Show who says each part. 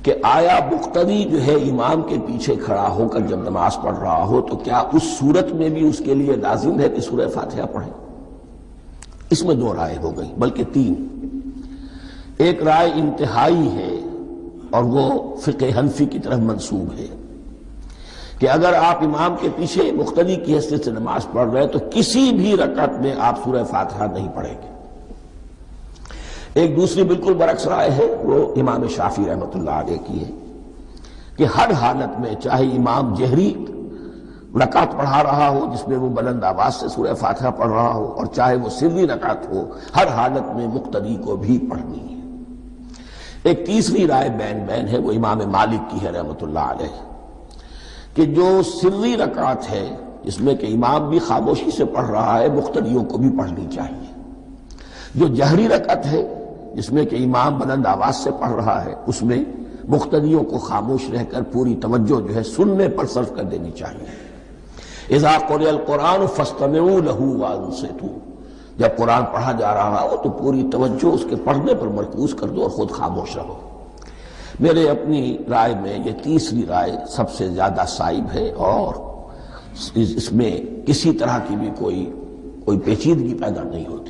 Speaker 1: کہ آیا مقتدی جو ہے امام کے پیچھے کھڑا ہو کر جب نماز پڑھ رہا ہو تو کیا اس صورت میں بھی اس کے لیے لازم ہے کہ سورہ فاتحہ پڑھے؟ اس میں دو رائے ہو گئی، بلکہ تین۔ ایک رائے انتہائی ہے اور وہ فقہ حنفی کی طرف منسوب ہے کہ اگر آپ امام کے پیچھے مقتدی کی حیثیت سے نماز پڑھ رہے ہیں تو کسی بھی رکعت میں آپ سورہ فاتحہ نہیں پڑھیں گے۔ ایک دوسری بالکل برعکس رائے ہے، وہ امام شافعی رحمۃ اللہ علیہ کی ہے کہ ہر حالت میں، چاہے امام جہری رکعت پڑھا رہا ہو جس میں وہ بلند آواز سے سورہ فاتحہ پڑھ رہا ہو، اور چاہے وہ سری رکعت ہو، ہر حالت میں مقتدی کو بھی پڑھنی ہے۔ ایک تیسری رائے بین ہے، وہ امام مالک کی ہے رحمۃ اللہ علیہ، کہ جو سری رکعت ہے جس میں کہ امام بھی خاموشی سے پڑھ رہا ہے، مقتدیوں کو بھی پڑھنی چاہیے۔ جو جہری رکعت ہے جس میں کہ امام بلند آواز سے پڑھ رہا ہے، اس میں مقتدیوں کو خاموش رہ کر پوری توجہ جو ہے سننے پر صرف کر دینی چاہیے۔ اذا قرئ القرآن فاستمعوا له وانصتوا، جب قرآن پڑھا جا رہا ہو تو پوری توجہ اس کے پڑھنے پر مرکوز کر دو اور خود خاموش رہو۔ میرے اپنی رائے میں یہ تیسری رائے سب سے زیادہ صائب ہے، اور اس میں کسی طرح کی بھی کوئی پیچیدگی پیدا نہیں ہوتی۔